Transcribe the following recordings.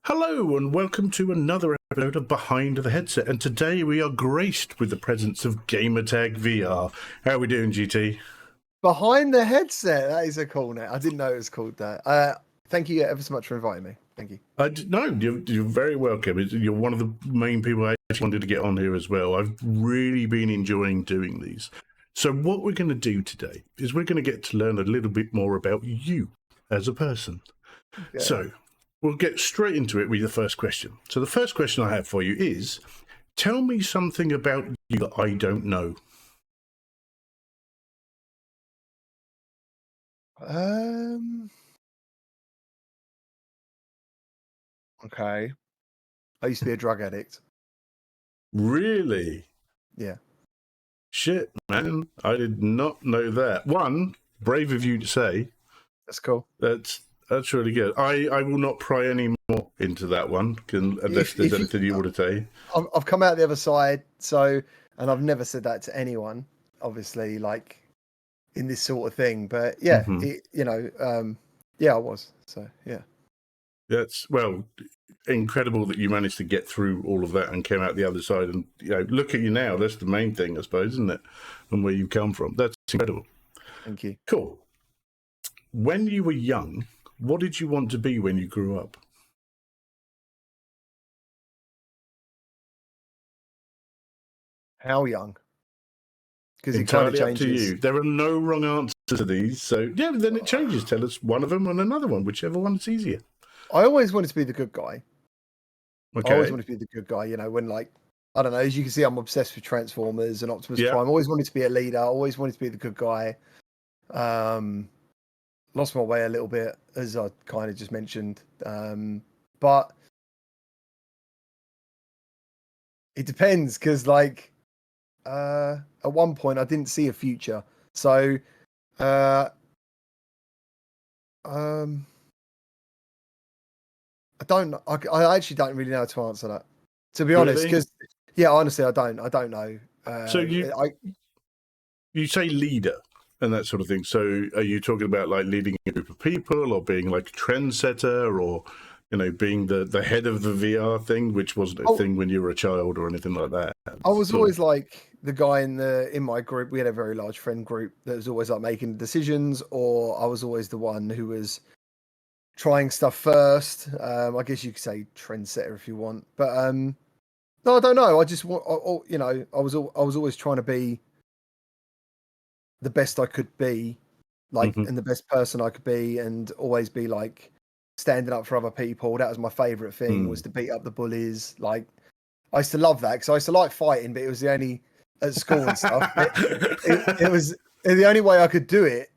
Hello and welcome to another episode of Behind the Headset, and today we are graced with the presence of Gamertag VR. How are we doing, GT? Behind the Headset, that is a cool name. I didn't know it was called that. Thank you ever so much for inviting me. Thank you. No, you're very welcome. You're one of the main people I actually wanted to get on here as well. I've really been enjoying doing these. So what we're going to do today is we're going to get to learn a little bit more about you as a person. Yeah. So we'll get straight into it with the first question. So the first question I have for you is, tell me something about you that I don't know. Okay. I used to be a drug addict. Really? Yeah. Shit, man. I did not know that. One, brave of you to say. That's cool. That's really good. I will not pry any more into that one unless there's anything you want to say. I've come out the other side, and I've never said that to anyone, obviously, like in this sort of thing. But yeah, yeah, I was. So yeah. That's, well, incredible that you managed to get through all of that and came out the other side. And look at you now. That's the main thing, I suppose, isn't it? And where you come from. That's incredible. Thank you. Cool. When you were young, what did you want to be when you grew up? How young? Because it Entirely kind of changes. up to you. There are no wrong answers to these. So yeah, then it changes. Tell us one of them and another one, whichever one's easier. I always wanted to be the good guy. Okay. I always wanted to be the good guy, when I don't know, as you can see, I'm obsessed with Transformers and Optimus Prime. I always wanted to be a leader. I always wanted to be the good guy. Lost my way a little bit, as I kind of just mentioned. But it depends, because at one point I didn't see a future. So I actually don't really know how to answer that, to be honest, because honestly, I don't know. So you say leader and that sort of thing. So are you talking about like leading a group of people, or being like a trendsetter, or being the head of the VR thing, which wasn't a thing when you were a child or anything like that? I was always like the guy in my group. We had a very large friend group that was always like making decisions, or I was always the one who was trying stuff first. I guess you could say trendsetter if you want, but no, I don't know. I just want, I was always trying to be the best I could be, and the best person I could be, and always be like standing up for other people. That was my favorite thing, was to beat up the bullies. Like, I used to love that, because I used to like fighting, but it was the only at school and stuff. It was the only way I could do it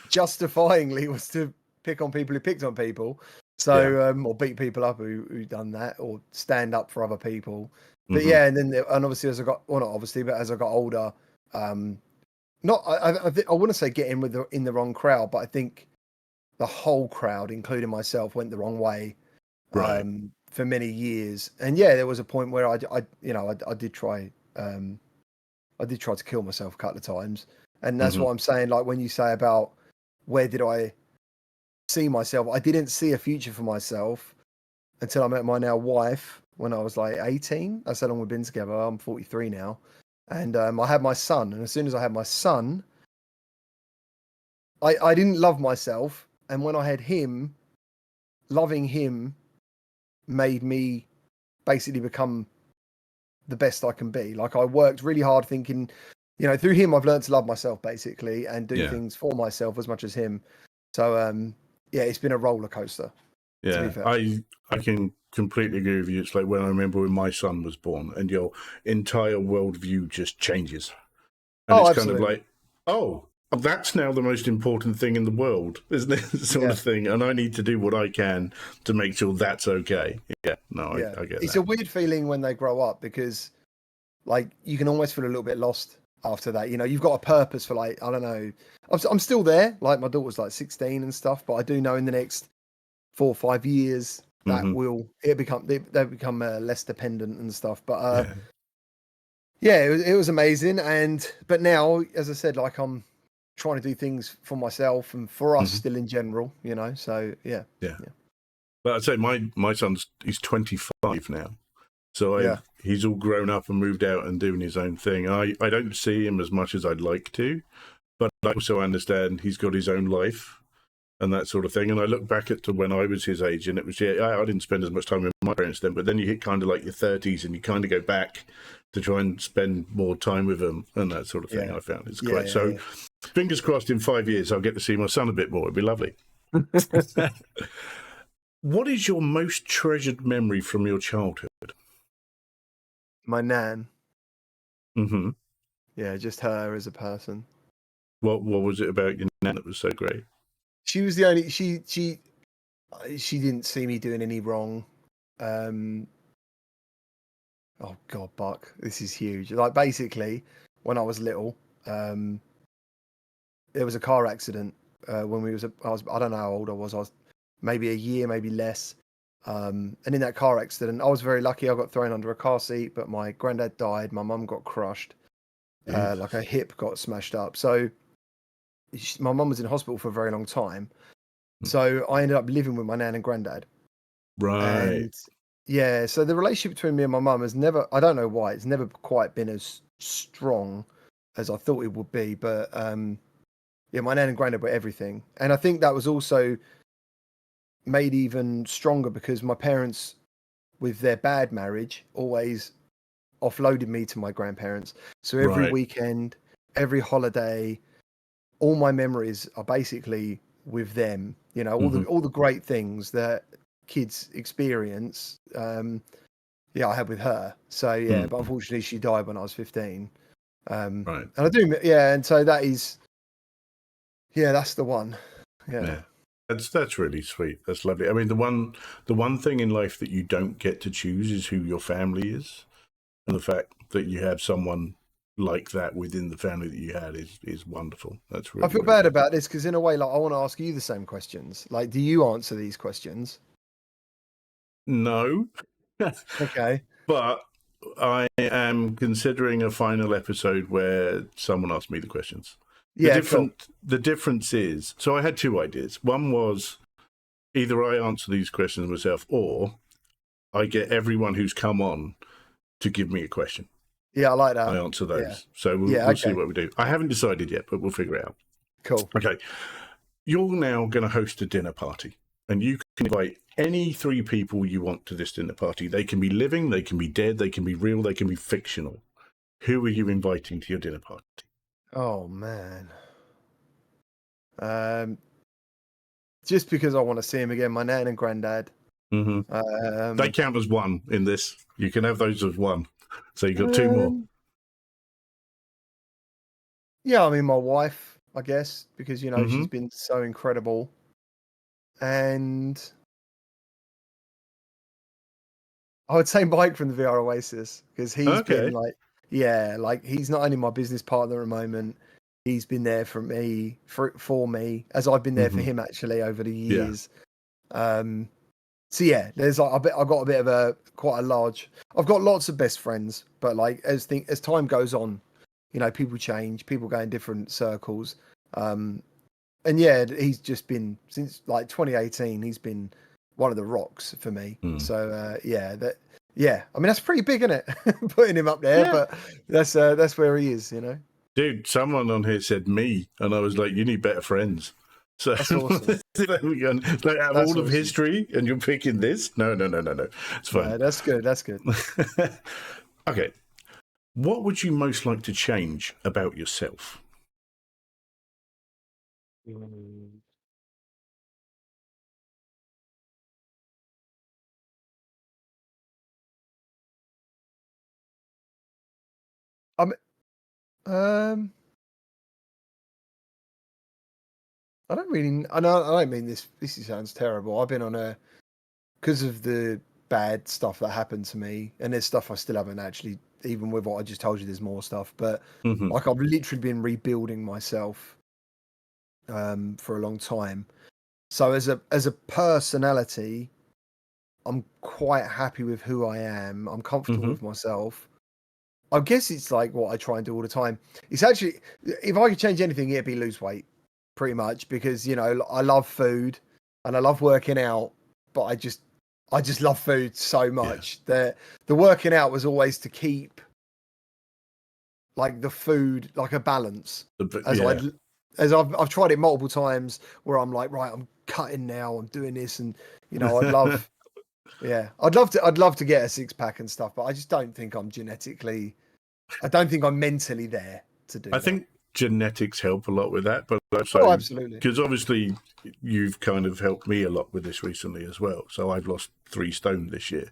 justifyingly was to pick on people who picked on people. So or beat people up who done that, or stand up for other people. But and obviously as I got, well, not obviously, but as I got older, I wouldn't say get in in the wrong crowd, but I think the whole crowd, including myself, went the wrong way for many years. And there was a point where I did try to kill myself a couple of times. And that's what I'm saying. Like, when you say about where did I see myself, I didn't see a future for myself until I met my now wife when I was like 18. That's how long we've been together. I'm 43 now. And I had my son. And as soon as I had my son, I didn't love myself. And when I had him, loving him made me basically become the best I can be. Like, I worked really hard thinking, through him, I've learned to love myself basically, and do things for myself as much as him. So, it's been a roller coaster. Yeah, I can completely agree with you. It's like when I remember when my son was born, and your entire worldview just changes. And it's absolutely. kind of like, that's now the most important thing in the world, isn't it? Sort of thing. And I need to do what I can to make sure that's okay. I get that. It's a weird feeling when they grow up, because like you can almost feel a little bit lost after that. You've got a purpose for, like, I don't know. I'm still there. Like, my daughter's like 16 and stuff, but I do know in the next 4 or 5 years that they become less dependent and stuff. But it was amazing. But now, as I said, like, I'm trying to do things for myself and for us still in general, So yeah. But I'd say my he's 25 now. So Yeah. he's all grown up and moved out and doing his own thing. I don't see him as much as I'd like to, but I also understand he's got his own life and that sort of thing. And I look back at to when I was his age, and it was, I didn't spend as much time with my parents then, but then you hit kind of like your 30s and you kind of go back to try and spend more time with them and that sort of thing. I found it's great. So fingers crossed in 5 years I'll get to see my son a bit more. It'd be lovely. What is your most treasured memory from your childhood? My nan. Mm-hmm. Yeah, just her as a person. What was it about your nan that was so great? She was the only she didn't see me doing any wrong. Oh God, Buck, this is huge. Like basically, when I was little, there was a car accident when I don't know how old I was. I was maybe a year, maybe less. And in that car accident, I was very lucky. I got thrown under a car seat, but my granddad died. My mum got crushed. Like her hip got smashed up. So my mum was in hospital for a very long time. So I ended up living with my nan and granddad. Right. And yeah, so the relationship between me and my mum has never, I don't know why, it's never quite been as strong as I thought it would be. But yeah, my nan and granddad were everything. And I think that was also made even stronger because my parents, with their bad marriage, always offloaded me to my grandparents. So every weekend, every holiday, all my memories are basically with them. You know, all the great things that kids experience. Yeah, I had with her. So yeah, but unfortunately, she died when I was 15. And I do, yeah, and so that is, yeah, that's the one. Yeah. That's really sweet. That's lovely. I mean, the one thing in life that you don't get to choose is who your family is, and the fact that you have someone like that within the family that you had is wonderful. That's really. I feel bad about this because in a way, like I want to ask you the same questions. Like, do you answer these questions? No. Okay. But I am considering a final episode where someone asked me the questions. Yeah, the difference is, so I had two ideas. One was either I answer these questions myself or I get everyone who's come on to give me a question. Yeah, I like that. I answer those. Yeah. So we'll see what we do. I haven't decided yet, but we'll figure it out. Cool. Okay. You're now going to host a dinner party, and you can invite any three people you want to this dinner party. They can be living, they can be dead, they can be real, they can be fictional. Who are you inviting to your dinner party? Oh man. Just because I want to see him again, my nan and granddad. They count as one in this. You can have those as one. So you've got two more. Yeah, I mean my wife, I guess, because you know she's been so incredible. And I would say Mike from the VR Oasis, because he's been like, yeah, like he's not only my business partner at the moment, he's been there for me, as I've been there for him actually over the years. So yeah, there's like I've got a bit of I've got lots of best friends, but like as time goes on, you know, people change, people go in different circles. And yeah, he's just been since like 2018, he's been one of the rocks for me. So I mean that's pretty big, isn't it? Putting him up there, but that's where he is, you know. Dude, someone on here said me, and I was like, you need better friends. So that's awesome. Like out of all of history, and you're picking this? No. It's fine. Yeah, that's good. That's good. Okay. What would you most like to change about yourself? I don't really. I don't mean this. This sounds terrible. I've been because of the bad stuff that happened to me, and there's stuff I still haven't actually. Even with what I just told you, there's more stuff. But like I've literally been rebuilding myself for a long time. So as a personality, I'm quite happy with who I am. I'm comfortable with myself. I guess it's like what I try and do all the time. It's actually, if I could change anything, it'd be lose weight, pretty much, because you know I love food and I love working out, but I just love food so much that the working out was always to keep like the food like a balance. As I've tried it multiple times where I'm like, right, I'm cutting now, I'm doing this, and you know, I'd love to get a 6-pack and stuff, but I just don't think I'm mentally there to do I that. think genetics help a lot with that, but oh, absolutely. because obviously you've kind of helped me a lot with this recently as well. So I've lost 3 stone this year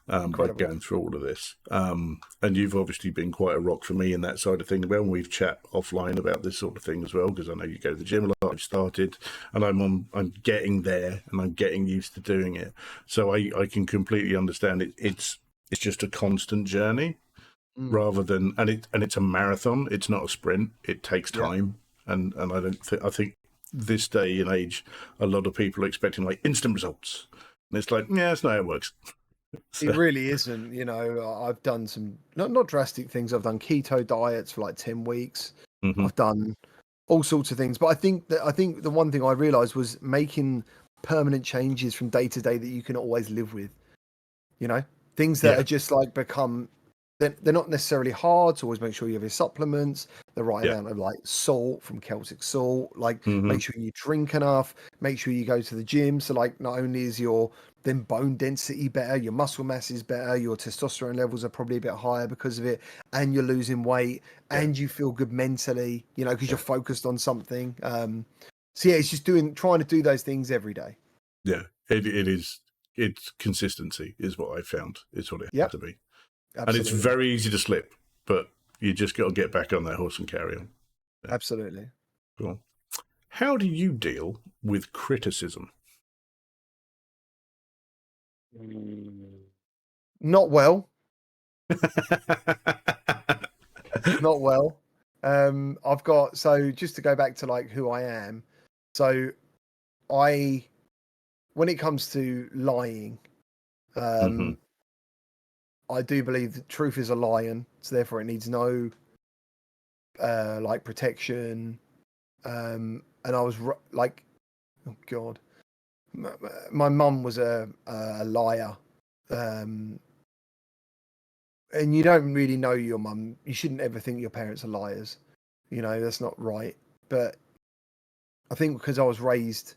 by going through all of this. And you've obviously been quite a rock for me in that side of things. Well, we've chat offline about this sort of thing as well, because I know you go to the gym a lot. I've started, and I'm getting there, and I'm getting used to doing it. So I can completely understand it. It's just a constant journey. Rather than and it's a marathon. It's not a sprint. It takes time, and I think this day and age, a lot of people are expecting like instant results, and it's like, yeah, that's not how it works. So. It really isn't. You know, I've done some not drastic things. I've done keto diets for like 10 weeks. I've done all sorts of things, but I think the one thing I realized was making permanent changes from day to day that you can always live with. You know, things that are just like become. They're not necessarily hard, so always make sure you have your supplements, the right amount of like salt from Celtic salt, like make sure you drink enough, make sure you go to the gym. So like not only is your then bone density better, your muscle mass is better, your testosterone levels are probably a bit higher because of it, and you're losing weight and you feel good mentally, you know, because you're focused on something. So yeah, it's just trying to do those things every day. Yeah, it is. It's consistency is what I found. It's what it has to be. Absolutely. And it's very easy to slip, but you just got to get back on that horse and carry on. Yeah. Absolutely. Cool. How do you deal with criticism? Not well. Not well. I've got, so just to go back to like who I am. So when it comes to lying, I do believe that truth is a lion, so therefore it needs no like protection. And I was like, oh God, my mum was a liar. And you don't really know your mum. You shouldn't ever think your parents are liars. You know, that's not right. But I think because I was raised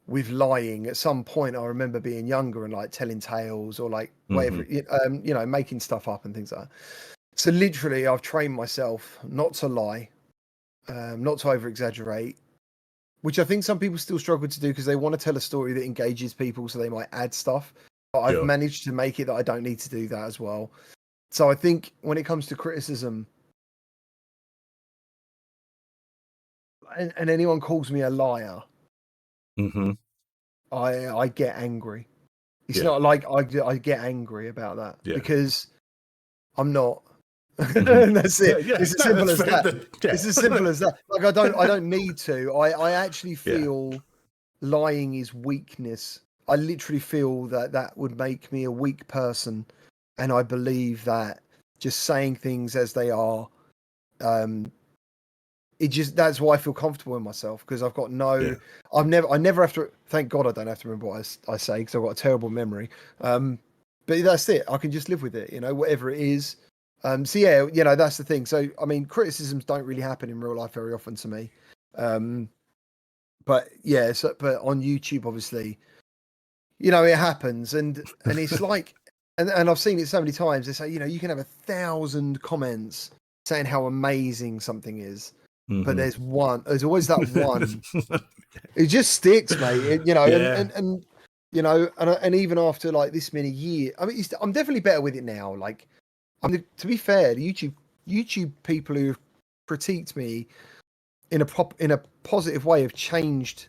with lying, at some point I remember being younger and like telling tales or like whatever, you know, making stuff up and things like that. So literally I've trained myself not to lie, not to over exaggerate, which I think some people still struggle to do because they want to tell a story that engages people, so they might add stuff. But I've managed to make it that I don't need to do that as well. So I think when it comes to criticism, and anyone calls me a liar, I get angry. It's not like I get angry about that because I'm not. And that's it. It's as simple as that. It's as simple as that. Like I don't need to. I actually feel lying is weakness. I literally feel that would make me a weak person, and I believe that just saying things as they are, that's why I feel comfortable in myself, because I've got I never have to, thank God I don't have to remember what I say, because I've got a terrible memory. But that's it. I can just live with it, you know, whatever it is. So yeah, you know, that's the thing. So, I mean, criticisms don't really happen in real life very often to me. But yeah, but on YouTube, obviously, you know, it happens, and it's like, and I've seen it so many times. They say, you know, you can have 1,000 comments saying how amazing something is, but there's always that one. It just sticks, mate. You know, and you know, and even after like this many years, I mean, I'm definitely better with it now. Like, to be fair, the YouTube people who critiqued me in a positive way have changed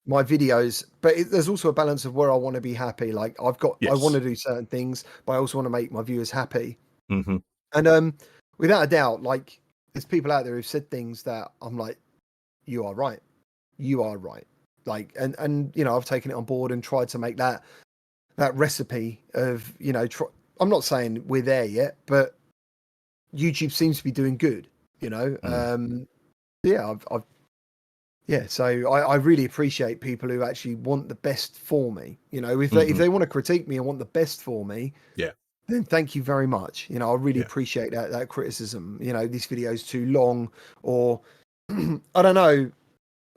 my videos, but there's also a balance of where I want to be happy. Like I want to do certain things, but I also want to make my viewers happy. And without a doubt, like there's people out there who've said things that I'm like, you are right. Like, and you know, I've taken it on board and tried to make that recipe of, you know, I'm not saying we're there yet, but YouTube seems to be doing good, you know. Yeah, Yeah, so I really appreciate people who actually want the best for me. You know, if they want to critique me and want the best for me, Yeah. then thank you very much. You know, I really Yeah. appreciate that criticism. You know, this video's too long, or I don't know.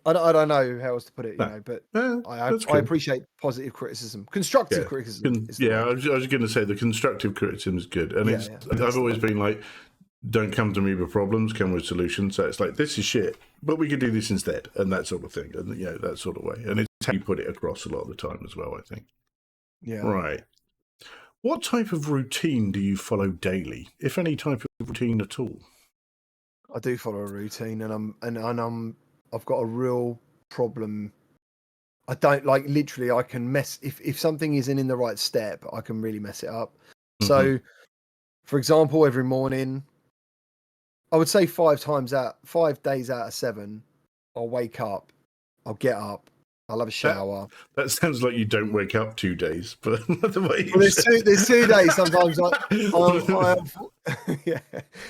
I don't know how else to put it. You No. know, but That's I cool. appreciate positive criticism, constructive Yeah. criticism. I was going to say the constructive criticism is good, and I've always been like, don't come to me with problems, come with solutions. So it's like, this is shit, but we could do this instead, and that sort of thing, and that sort of way. And it's how you put it across a lot of the time as well, I think. Yeah. Right. What type of routine do you follow daily, if any type of routine at all? I do follow a routine, and I've got a real problem. I don't like literally. I can mess if something isn't in the right step. I can really mess it up. So, for example, every morning, I would say 5 days out of 7, I'll wake up, I'll get up, I'll have a shower. That sounds like you don't wake up 2 days, but the way Well, there's 2 days sometimes. Yeah,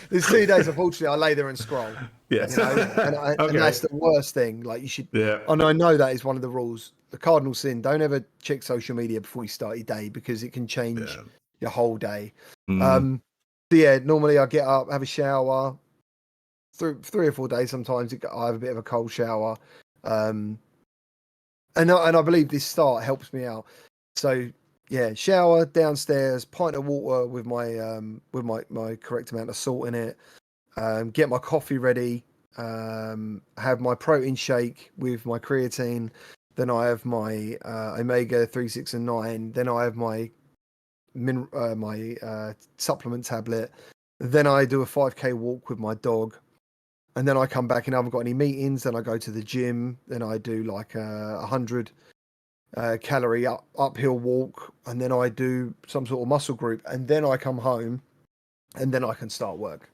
there's 2 days. Unfortunately, I lay there and scroll. Yeah, you know, and that's the worst thing. Like you should. Yeah, and I know that is one of the rules. The cardinal sin: don't ever check social media before you start your day because it can change your whole day. So yeah, normally I get up, have a shower. Through 3 or 4 days, sometimes I have a bit of a cold shower, and I believe this start helps me out. So yeah, shower downstairs, pint of water with my correct amount of salt in it. Get my coffee ready. Have my protein shake with my creatine. Then I have my omega 3, 6, and 9. Then I have my supplement tablet. Then I do a 5K walk with my dog. And then I come back and I haven't got any meetings. Then I go to the gym. Then I do like 100 calorie uphill walk. And then I do some sort of muscle group. And then I come home and then I can start work.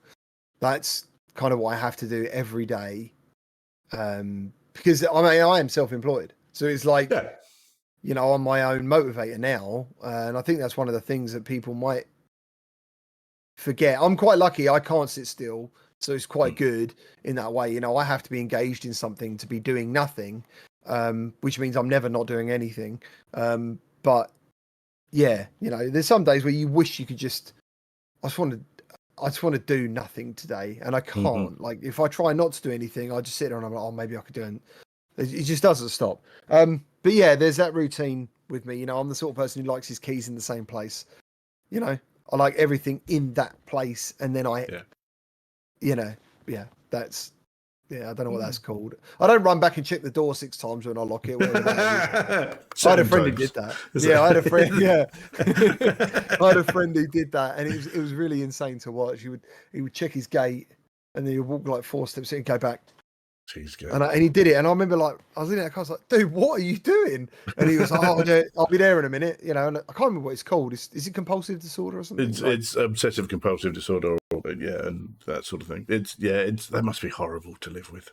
That's kind of what I have to do every day. Because I am self-employed. So it's like, I'm my own motivator now. And I think that's one of the things that people might forget. I'm quite lucky. I can't sit still. So it's quite good in that way. I have to be engaged in something to be doing nothing, which means I'm never not doing anything. But yeah, there's some days where you wish you could I just want to do nothing today, and I can't. Like if I try not to do anything, I just sit there and I'm like, oh, maybe I could do it. It just doesn't stop. But yeah, there's that routine with me. I'm the sort of person who likes his keys in the same place. I like everything in that place, and then I don't know what that's called. I don't run back and check the door 6 times when I lock it. I had a friend who did that. I had a friend. Yeah, I had a friend who did that, and it was really insane to watch. He would check his gate, and then he would walk like 4 steps and go back. And he did it, and I remember I was in that car, I was like, "Dude, what are you doing?" And he was like, "Oh, I'll be there in a minute," And I can't remember what it's called. Is it compulsive disorder or something? It's obsessive compulsive disorder, and that sort of thing. That must be horrible to live with.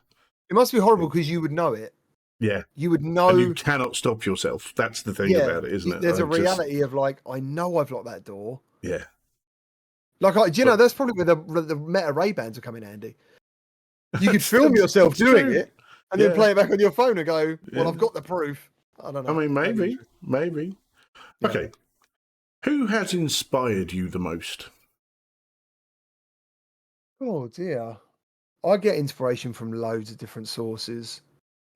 It must be horrible because you would know it. Yeah, you would know, and you cannot stop yourself. That's the thing about it, isn't it? There's a reality of I know I've locked that door. Yeah, that's probably where the Meta Ray-Bans are coming handy. You could film yourself doing it and then play it back on your phone and go, well, I've got the proof. I don't know. I mean, maybe. Yeah. Okay. Who has inspired you the most? Oh, dear. I get inspiration from loads of different sources.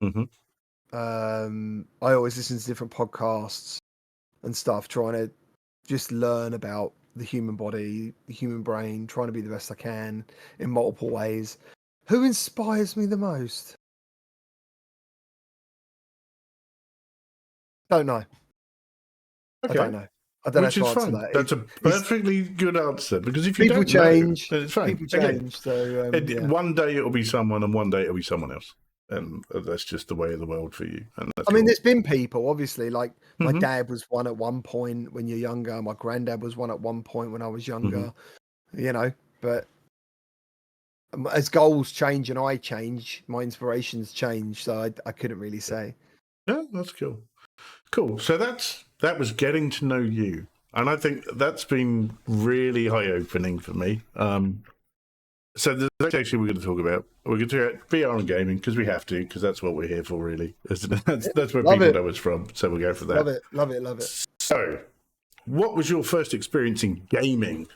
I always listen to different podcasts and stuff, trying to just learn about the human body, the human brain, trying to be the best I can in multiple ways. Who inspires me the most? Don't know. Okay. I don't know. I don't know how to answer that. That's a perfectly good answer, because if you people don't change, know, then it's fine. People change. So one day it'll be someone, and one day it'll be someone else, and that's just the way of the world for you. And I mean, there's been people, obviously, like my dad was one at one point when you're younger. My granddad was one at one point when I was younger. But as goals change and I change, my inspirations change. So I couldn't really say. Yeah, that's cool. Cool. So that was getting to know you, and I think that's been really eye-opening for me. So the next section we're going to talk about, we're going to talk about VR and gaming because we have to, because that's what we're here for, really. That's where Love people it. know us from. So we'll go for that. Love it, love it, love it. So, what was your first experience in gaming?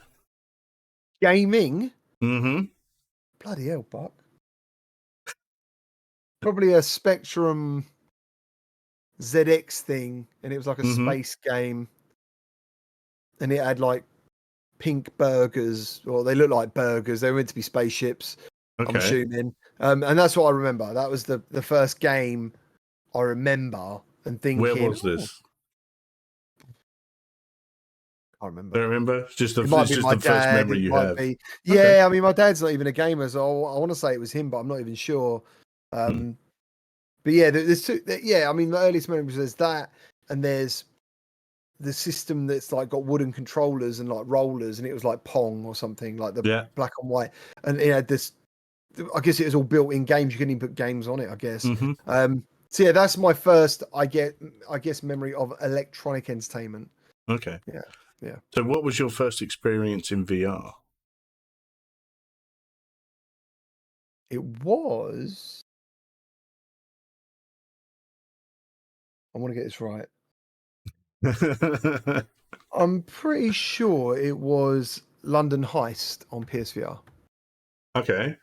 Gaming? Mm-hmm. Bloody hell, Buck. Probably a Spectrum ZX thing, and it was like a space game, and it had like pink burgers, or they look like burgers. They were meant to be spaceships, I'm assuming. And that's what I remember. That was the first game I remember and thinking. Where was this? I remember. Don't remember? It's just the, my first dad, memory you have. Yeah, I mean, my dad's not even a gamer, so I want to say it was him, but I'm not even sure. But yeah, there's two. Yeah, I mean, the earliest memories there's that, and there's the system that's like got wooden controllers and like rollers, and it was like Pong or something, like the black and white, and it had this. I guess it was all built in games. You couldn't even put games on it, I guess. So yeah, that's my first, I guess, memory of electronic entertainment. Okay. Yeah. So what was your first experience in VR? It was. I want to get this right. I'm pretty sure it was London Heist on PSVR. Okay.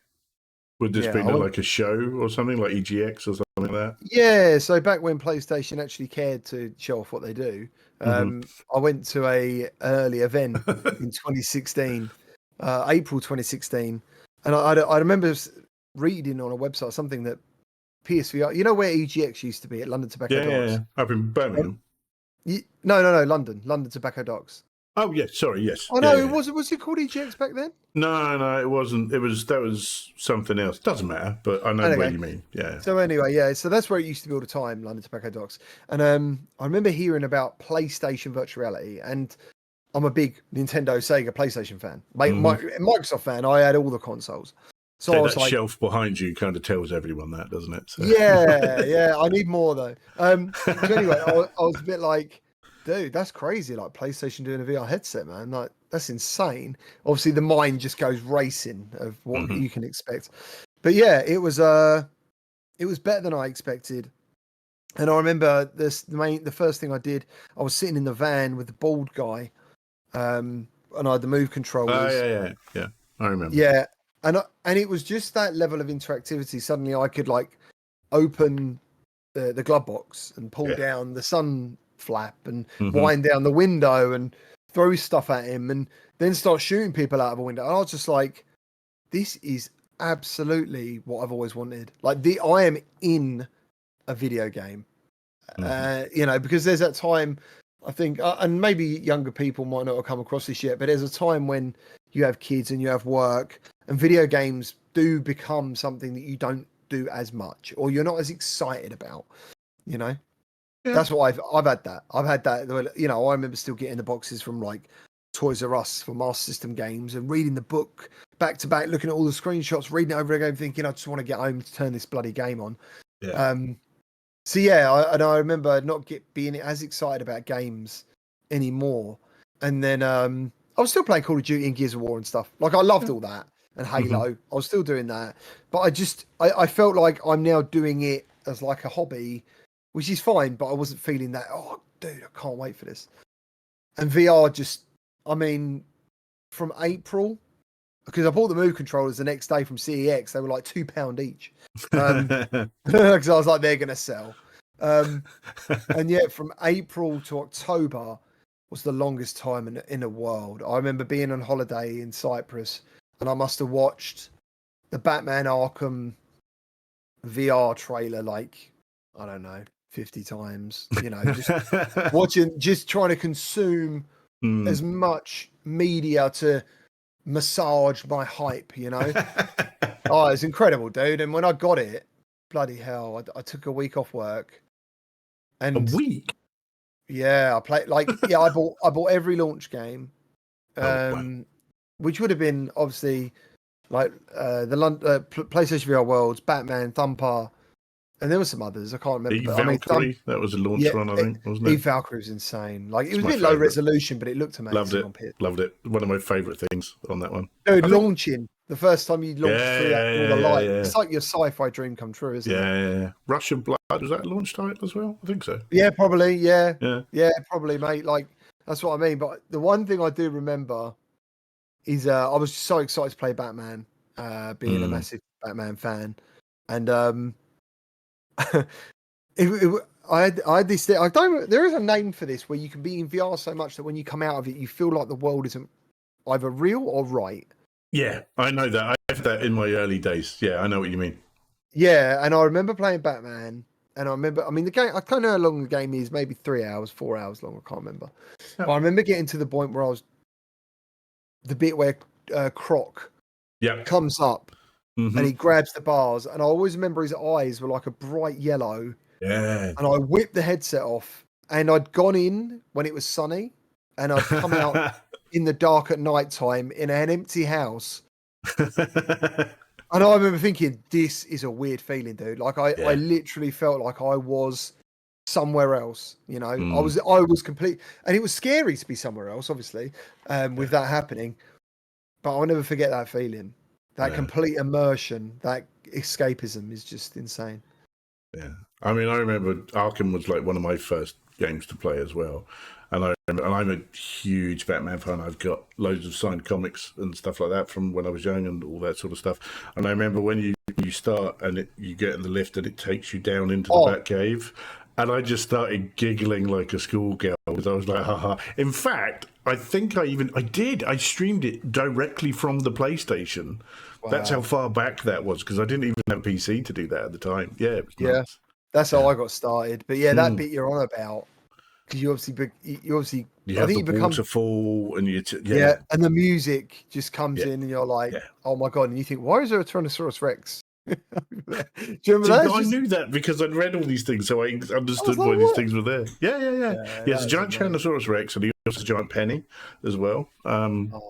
Would this be like a show or something, like EGX or something like that? Yeah, so back when PlayStation actually cared to show off what they do, I went to an early event in 2016, April 2016, and I remember reading on a website something that PSVR, you know where EGX used to be at London Tobacco Docks? Yeah, up in Birmingham. No, London Tobacco Docks. Oh yes, sorry, yes. Oh no, was it called EGX back then? No, it wasn't. That was something else. Doesn't matter, but I know what you mean. Yeah. So anyway, so that's where it used to be all the time, London Tobacco Docks. And I remember hearing about PlayStation virtual reality, and I'm a big Nintendo, Sega, PlayStation fan, Microsoft fan. I had all the consoles. So I was that shelf behind you kind of tells everyone that, doesn't it? So. Yeah. I need more though. So anyway, I was a bit like, dude, that's crazy. Like PlayStation doing a VR headset, man. Like that's insane. Obviously, the mind just goes racing of what you can expect. But yeah, it was better than I expected. And I remember the first thing I did, I was sitting in the van with the bald guy, and I had the move controllers. Oh yeah. I remember. Yeah. And it was just that level of interactivity. Suddenly I could like open the glove box and pull down the sun flap and wind down the window and throw stuff at him and then start shooting people out of a window. And I was just like, this is absolutely what I've always wanted. Like I am in a video game, because there's that time, I think, and maybe younger people might not have come across this yet, but there's a time when you have kids and you have work and video games do become something that you don't do as much or you're not as excited about, Yeah. That's what I've had that. I've had that, I remember still getting the boxes from like Toys R Us for Master System games and reading the book back to back, looking at all the screenshots, reading it over again, thinking, I just want to get home to turn this bloody game on. Yeah. So yeah, I remember not being as excited about games anymore. And then I was still playing Call of Duty and Gears of War and stuff. Like I loved all that and Halo. I was still doing that, but I felt like I'm now doing it as like a hobby, which is fine. But I wasn't feeling that. Oh, dude, I can't wait for this. And VR from April, because I bought the Move controllers the next day from CEX. They were like £2 each. Because I was like, they're going to sell. And yet from April to October was the longest time in the world. I remember being on holiday in Cyprus and I must have watched the Batman Arkham VR trailer like, I don't know, 50 times, just trying to consume as much media to massage my hype, Oh, it's incredible, dude. And when I got it, bloody hell, I took a week off work. And a week? Yeah, I played I bought every launch game. Which would have been obviously like the PlayStation VR Worlds, Batman, Thumper, and there were some others. I can't remember. Valkyrie, that was a launch run, I think, wasn't it? Valkyrie was insane. Like it was a bit low resolution, but it looked amazing. Loved it. One of my favourite things on that one. Dude, launching The first time you launch through that all the light, Yeah. it's like your sci-fi dream come true, isn't it? Yeah. Russian Blood, was that a launch title as well? I think so. Yeah, probably. Yeah, Yeah. probably, mate. Like that's what I mean. But the one thing I do remember is I was so excited to play Batman, being a massive Batman fan, and I had this thing. I don't. There is a name for this where you can be in VR so much that when you come out of it, you feel like the world isn't either real or right. Yeah, I know that. I have that in my early days. Yeah, I know what you mean. Yeah, and I remember playing Batman, and I mean, the game. I don't know how long the game is. Maybe 3 hours, 4 hours long. I can't remember. Yeah. But I remember getting to the point where the bit where Croc comes up and he grabs the bars, and I always remember his eyes were like a bright yellow. Yeah. And I whipped the headset off, and I'd gone in when it was sunny, and I'd come out in the dark at night time in an empty house. And I remember thinking, this is a weird feeling, dude. Like I literally felt like I was somewhere else, you know. I was complete, and it was scary to be somewhere else, obviously, with that happening. But I'll never forget that feeling. That complete immersion, that escapism is just insane. Yeah. I mean, I remember Arkham was like one of my first games to play as well. And I'm a huge Batman fan. I've got loads of signed comics and stuff like that from when I was young and all that sort of stuff. And I remember when you start and you get in the lift and it takes you down into the Batcave. And I just started giggling like a schoolgirl because I was like, haha. In fact, I think I streamed it directly from the PlayStation. Wow. That's how far back that was because I didn't even have a PC to do that at the time. Yeah, it was nuts. That's how I got started. But yeah, that bit you're on about, because you obviously I think the waterfall and and the music just comes in and you're like, oh my god, and you think, why is there a Tyrannosaurus Rex? Do you remember that? I knew that because I'd read all these things, so I understood why these things were there. Yeah. It's a giant Tyrannosaurus Rex, and he also has a giant penny as well.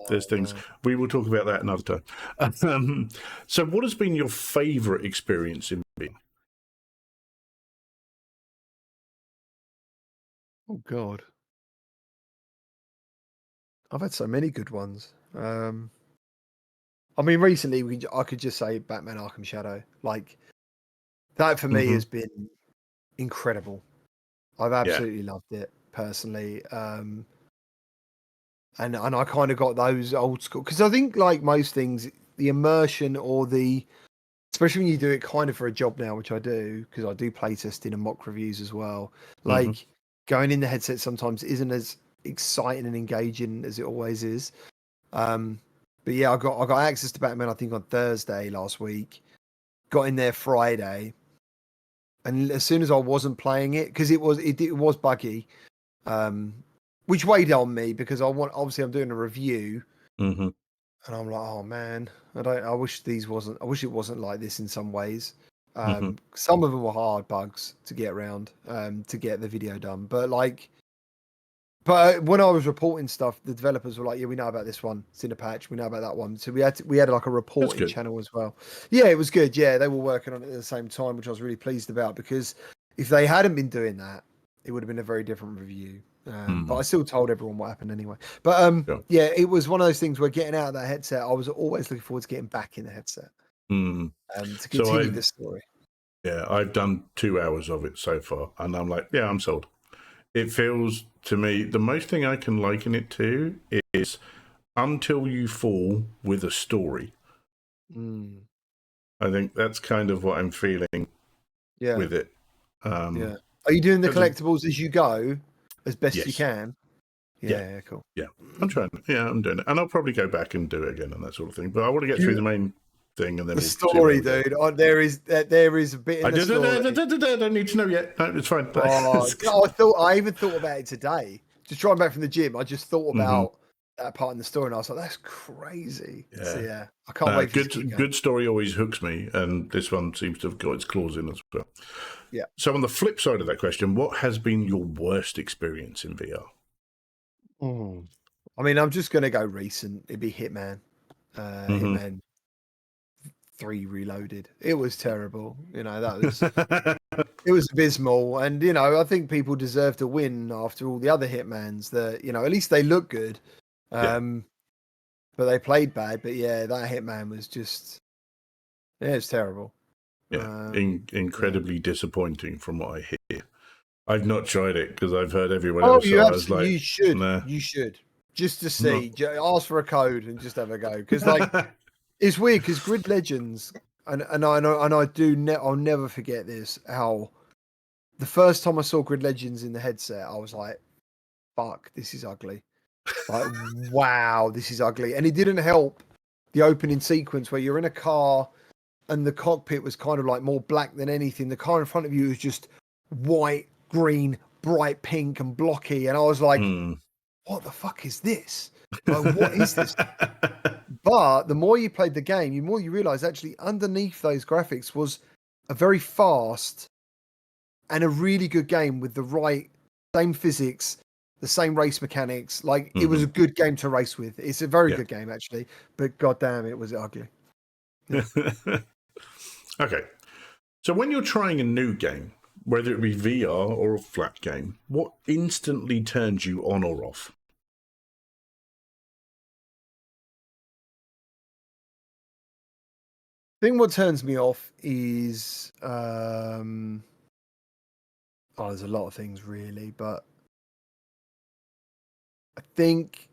There's things we will talk about that another time. So, what has been your favourite experience in being? Oh God, I've had so many good ones. I mean, recently I could just say Batman Arkham Shadow. Like that for me has been incredible. I've absolutely loved it personally. And I kind of got those old school, because I think like most things, the immersion or especially when you do it kind of for a job now, which I do, because I do play testing and mock reviews as well. Like going in the headset sometimes isn't as exciting and engaging as it always is. But yeah, I got access to Batman, I think on Thursday last week. Got in there Friday, and as soon as I wasn't playing it, because it was buggy, which weighed on me because obviously I'm doing a review, and I'm like, oh man, I wish it wasn't like this in some ways. Some of them were hard bugs to get around, to get the video done, But when I was reporting stuff, the developers were like, "Yeah, we know about this one. It's in a patch. We know about that one." So we had like a reporting channel as well. Yeah, it was good. Yeah, they were working on it at the same time, which I was really pleased about, because if they hadn't been doing that, it would have been a very different review. But I still told everyone what happened anyway. But yeah, it was one of those things where getting out of that headset, I was always looking forward to getting back in the headset to continue the story. Yeah, I've done 2 hours of it so far, and I'm like, yeah, I'm sold. It feels to me, the most thing I can liken it to is Until You Fall with a story. I think that's kind of what I'm feeling with it. Are you doing the collectibles as you go, as best you can? Yeah, cool. Yeah, I'm trying. Yeah, I'm doing it. And I'll probably go back and do it again and that sort of thing. But I want to get through the main thing and then the story, dude. There is a bit in the story. I don't need to know yet. No, it's fine. I even thought about it today. Just driving back from the gym, I just thought about that part in the story, and I was like, "That's crazy." Yeah, so, yeah. I can't wait. Good story always hooks me, and this one seems to have got its claws in as well. Yeah. So on the flip side of that question, what has been your worst experience in VR? I mean, I'm just going to go recent. It'd be Hitman. Hitman 3 Reloaded. It was terrible. You know, that was it was abysmal. And you know, I think people deserve to win after all the other Hitmans. That, you know, at least they look good. but they played bad. But yeah, that Hitman was just, yeah, it's terrible. Yeah, incredibly disappointing from what I hear. I've not tried it because I've heard everyone else. You So I was like, you should, nah. you should, just to see, ask for a code and just have a go. Because like, it's weird because Grid Legends, and I know, and I do, I'll never forget this. How the first time I saw Grid Legends in the headset, I was like, "Fuck, this is ugly." Like, wow, this is ugly. And it didn't help the opening sequence where you're in a car and the cockpit was kind of like more black than anything. The car in front of you was just white, green, bright pink, and blocky. And I was like, what the fuck is this? Like, what is this? But the more you played the game, the more you realize actually underneath those graphics was a very fast and a really good game with the right same physics, the same race mechanics. Like, it was a good game to race with. It's a very good game, actually. But goddamn, it was ugly. Yeah. Okay. So when you're trying a new game, whether it be VR or a flat game, what instantly turns you on or off? I think what turns me off is there's a lot of things really, but I think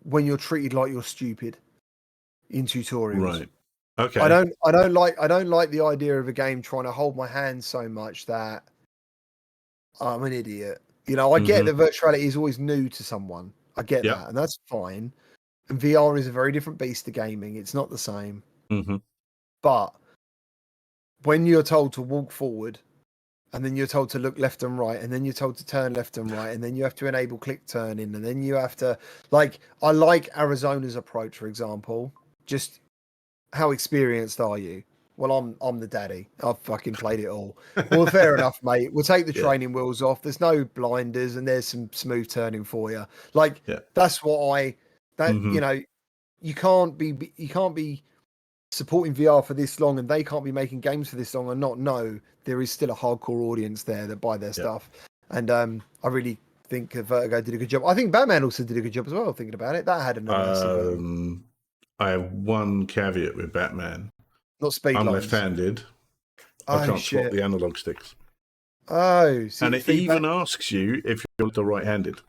when you're treated like you're stupid in tutorials. Right. Okay. I don't like the idea of a game trying to hold my hand so much that I'm an idiot. You know, I get that virtuality is always new to someone. I get that, and that's fine. And VR is a very different beast to gaming. It's not the same. But when you're told to walk forward, and then you're told to look left and right, and then you're told to turn left and right, and then you have to enable click turning, and then you have to, like, I like Arizona's approach, for example. Just how experienced are you? Well, I'm the daddy. I've fucking played it all. Well, fair enough, mate. We'll take the training wheels off. There's no blinders, and there's some smooth turning for you. Like, that's what you know, you can't be supporting VR for this long, and they can't be making games for this long and not know there is still a hardcore audience there that buy their stuff. And I really think Vertigo did a good job. I think Batman also did a good job as well, thinking about it. That had a nice I have one caveat with Batman. Not speed I'm lines. left-handed. I can't swap the analog sticks. Oh, and it even asks you if you're the right-handed.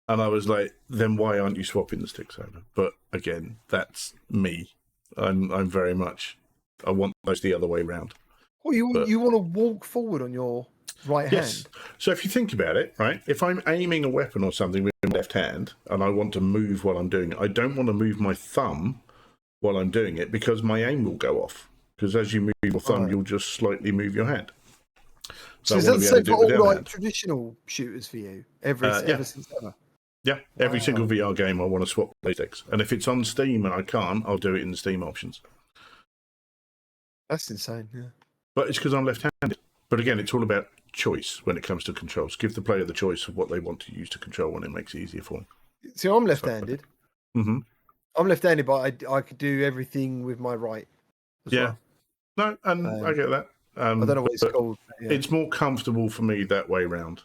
And I was like, then why aren't you swapping the sticks over? But again, that's me. I'm very much, I want those the other way round. Well, you want to walk forward on your right hand. So if you think about it, right, if I'm aiming a weapon or something with my left hand and I want to move while I'm doing it, I don't want to move my thumb while I'm doing it because my aim will go off. Because as you move your thumb, you'll just slightly move your hand. So is that the same for all like traditional shooters for you? Ever since ever? Yeah, every single VR game I want to swap play sticks. And if it's on Steam and I can't, I'll do it in the Steam options. That's insane, yeah. But it's because I'm left-handed. But again, it's all about choice when it comes to controls. Give the player the choice of what they want to use to control when it makes it easier for them. See, I'm left-handed. I'm left-handed, but I could do everything with my right as well. No, and I get that. I don't know what it's called. It's more comfortable for me that way round.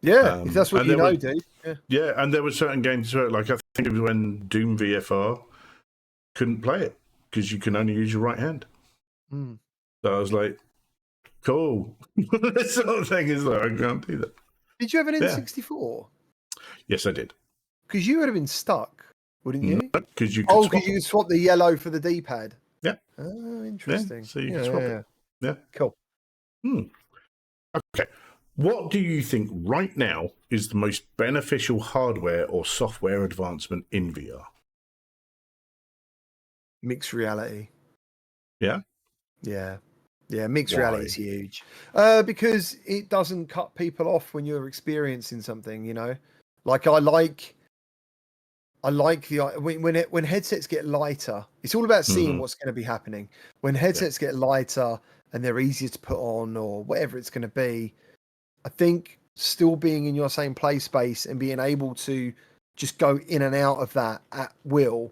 Yeah, if that's what you know, dude. Yeah, and there were certain games where, like, I think it was when Doom VFR couldn't play it because you can only use your right hand. So I was like, cool. This sort of thing is like, I can't do that. Did you have an N64? Yes, I did. Because you would have been stuck, wouldn't you? Because you could because you could swap the yellow for the D-pad. Yeah. Oh, interesting. Yeah, so you can swap it. Yeah. Cool. Okay. What do you think right now is the most beneficial hardware or software advancement in VR? Mixed reality. Yeah? Yeah, mixed reality is huge. Because it doesn't cut people off when you're experiencing something, you know? Like, I like the when headsets get lighter, it's all about seeing what's going to be happening. When headsets get lighter and they're easier to put on or whatever it's going to be, I think still being in your same play space and being able to just go in and out of that at will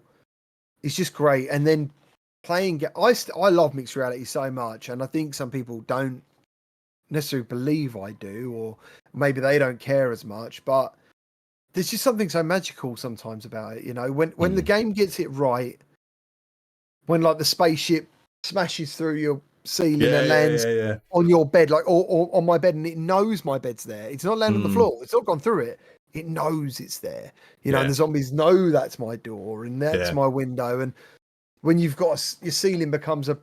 is just great. And then playing, I love mixed reality so much, and I think some people don't necessarily believe I do, or maybe they don't care as much, but there's just something so magical sometimes about it, you know, when the game gets it right, when like the spaceship smashes through your ceiling and lands on your bed, like or on my bed, and it knows my bed's there. It's not landed on the floor. It's not gone through it. It knows it's there, you know. And the zombies know that's my door and that's my window. And when you've got your ceiling becomes a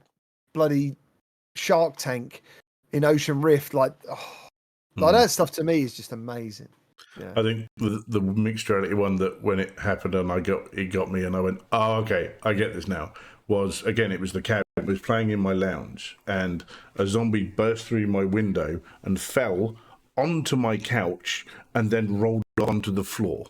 bloody shark tank in Ocean Rift, like that stuff to me is just amazing. Yeah. I think the mixed reality one that when it happened and it got me and I went, oh, okay, I get this now. Was again, it was the cat. It was playing in my lounge and a zombie burst through my window and fell onto my couch and then rolled onto the floor.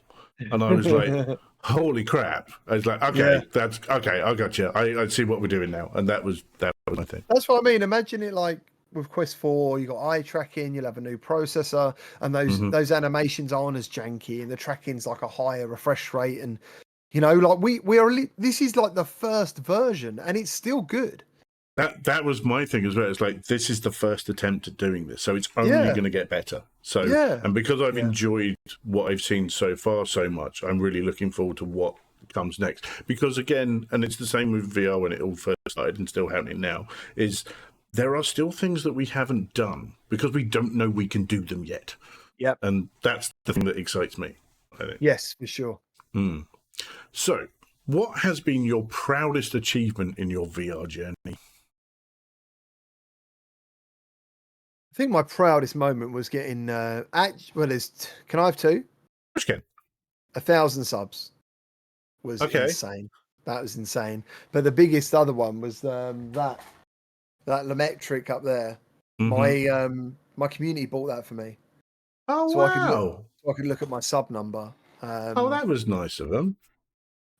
And I was like, holy crap. I was like, okay, that's okay. I got you. I see what we're doing now. And that was my thing. That's what I mean. Imagine it like with Quest 4, you got eye tracking, you'll have a new processor, and those animations aren't as janky, and the tracking's like a higher refresh rate, and you know, like this is like the first version, and it's still good. That was my thing as well. It's like this is the first attempt at doing this, so it's only going to get better. So, and because I've enjoyed what I've seen so far so much, I'm really looking forward to what comes next. Because again, and it's the same with VR when it all first started and still happening now, is there are still things that we haven't done because we don't know we can do them yet. Yep. And that's the thing that excites me, I think. Yes, for sure. So, what has been your proudest achievement in your VR journey? I think my proudest moment was getting, can I have two? Which can? 1,000 subs was insane. That was insane. But the biggest other one was that Lemetric up there. My community bought that for me. Oh, so wow. I could look at my sub number. That was nice of them.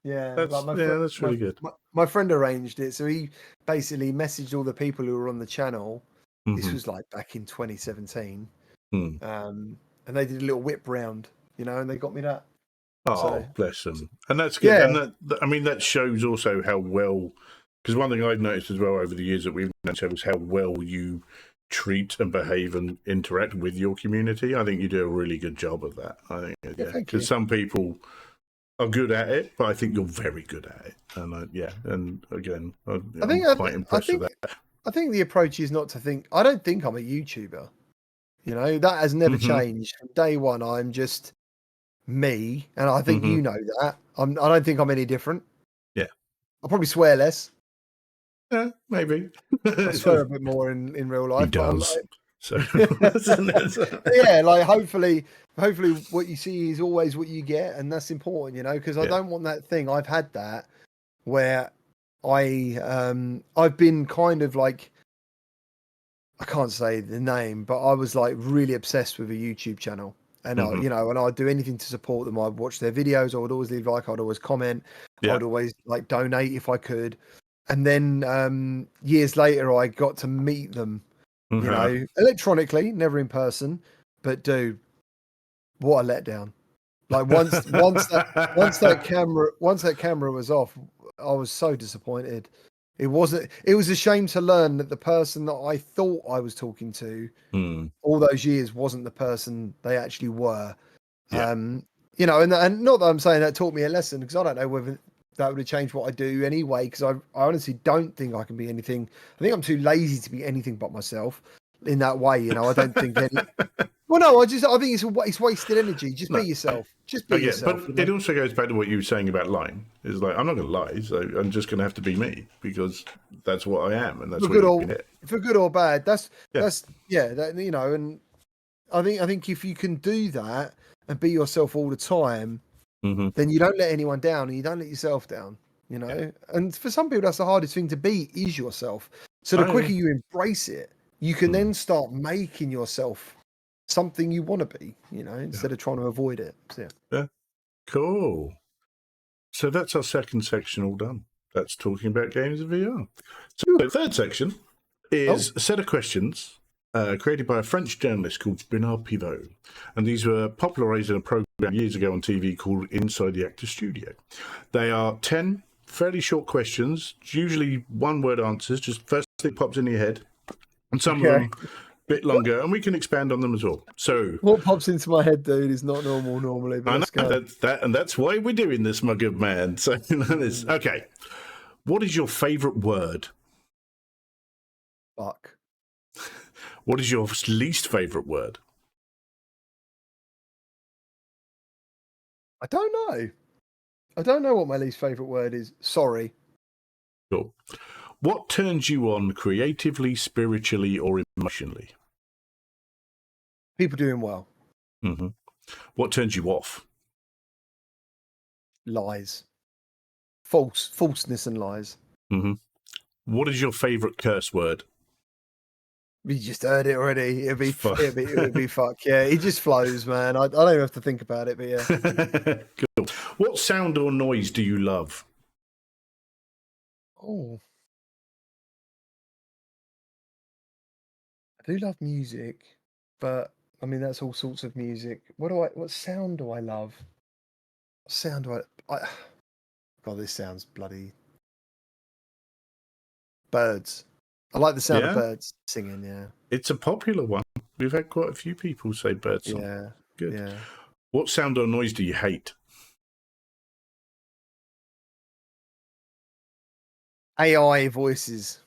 Yeah, that's really good. My friend arranged it. So he basically messaged all the people who were on the channel. This was like back in 2017. And they did a little whip round, you know, and they got me that. Oh, bless them. And that's good. Yeah. And that shows also how well, because one thing I've noticed as well over the years that we've known was how well you treat and behave and interact with your community. I think you do a really good job of that. I think, because some people are good at it, but I think you're very good at it. And and again, I'm quite impressed with that. I think the approach is not to think. I don't think I'm a YouTuber. You know, that has never changed. From day one, I'm just me, and I think you know that. I don't think I'm any different. Yeah, I'll probably swear less. Yeah, maybe. I swear a bit more in real life. He does. So yeah, like hopefully what you see is always what you get, and that's important, you know, because I don't want that thing. I've had that where I've been kind of like, I can't say the name, but I was like really obsessed with a YouTube channel, and and I'd do anything to support them. I'd watch their videos. I would always leave like, I'd always comment. I'd always like donate if I could. And then years later, I got to meet them, you know, electronically, never in person. But dude, what a letdown! Like once that camera was off, I was so disappointed. It was a shame to learn that the person that I thought I was talking to all those years wasn't the person they actually were. Yeah. You know, and not that I'm saying that taught me a lesson, because I don't know whether that would have changed what I do anyway, because I honestly don't think I can be anything. I think I'm too lazy to be anything but myself in that way, you know. I don't think well, no, I think it's wasted energy. Just be yourself. Just be yourself. But it also goes back to what you were saying about lying. It's like, I'm not going to lie, so I'm just going to have to be me, because that's what I am, and that's for good or bad. That's that, you know. And I think if you can do that and be yourself all the time, then you don't let anyone down, and you don't let yourself down, you know. Yeah. And for some people, that's the hardest thing to be, is yourself. So the quicker you embrace it, you can then start making yourself something you want to be, you know, instead of trying to avoid it. So, yeah. Cool. So that's our second section all done. That's talking about games in VR. So the third section is a set of questions created by a French journalist called Bernard Pivot. And these were popularised in a programme years ago on TV called Inside the Actor Studio. They are 10 fairly short questions, usually one-word answers, just first thing pops in your head. And some of them bit longer, and we can expand on them as well. So What pops into my head, dude, is not normal normally. But I know let's go. and that's why we're doing this, my good man. So okay. What is your favourite word? Fuck. What is your least favourite word? I don't know. I don't know what my least favourite word is. Sorry. Cool. What turns you on creatively, spiritually, or emotionally? People doing well. Mm-hmm. What turns you off? Lies. Falseness and lies. Mm-hmm. What is your favourite curse word? You just heard it already. It'd be Fuck. fuck. Yeah, it just flows, man. I don't even have to think about it, but yeah. Cool. What sound or noise do you love? Oh. I do love music, but I mean that's all sorts of music. What sound do I love? What sound do I God, this sounds bloody birds. I like the sound of Yeah? birds singing, yeah. It's a popular one. We've had quite a few people say birdsong. Yeah. Good. Yeah. What sound or noise do you hate? AI voices.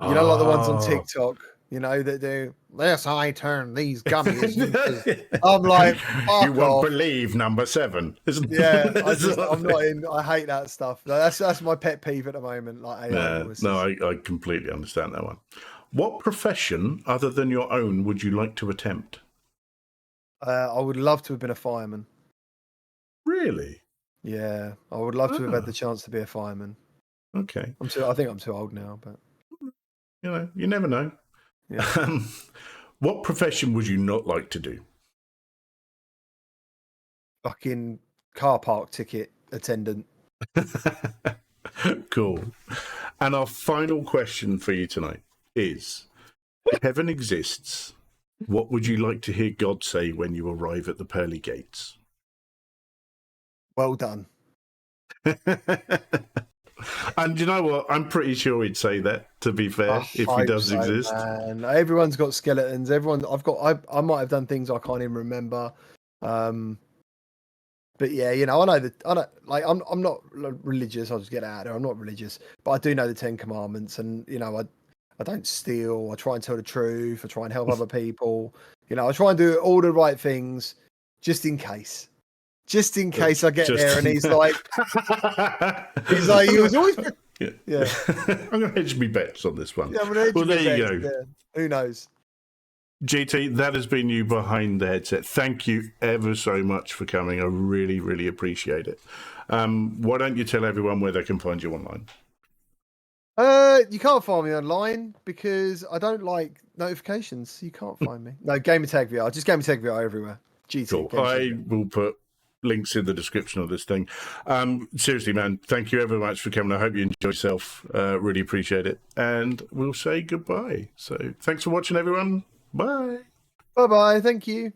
You know, like the ones on Oh. TikTok, you know, that do this. I turn these gummies into. I'm like, fuck you won't off. believe number 7, isn't Yeah, I'm not in. I hate that stuff. That's my pet peeve at the moment. Like AI voices. No, I completely understand that one. What profession other than your own would you like to attempt? I would love to have been a fireman. Really? Yeah, I would love to have had the chance to be a fireman. Okay. I think I'm too old now, but You know, you never know. yeah. What profession would you not like to do? Fucking car park ticket attendant. Cool. And our final question for you tonight is, if heaven exists, what would you like to hear God say when you arrive at the pearly gates? Well done. And you know what? I'm pretty sure he'd say that, to be fair, if he does exist. Man. Everyone's got skeletons. I might have done things I can't even remember. But yeah, you know, I'm not religious. I'll just get out of there. I'm not religious, but I do know the 10 Commandments, and you know, I don't steal. I try and tell the truth. I try and help other people. You know, I try and do all the right things, just in case. Just in case I get there, and he's like, he was always. Yeah. I'm going to hedge me bets on this one. Yeah, well, there you go. Yeah. Who knows? GT, that has been you behind the headset. Thank you ever so much for coming. I really, really appreciate it. Why don't you tell everyone where they can find you online? You can't find me online because I don't like notifications. You can't find me. No, Gamertag VR. Just Gamertag VR everywhere. GT. Cool. I will put links in the description of this thing. Seriously, man, thank you ever much for coming. I hope you enjoy yourself. Really appreciate it. And we'll say goodbye. So thanks for watching, everyone. Bye. Bye-bye. Thank you.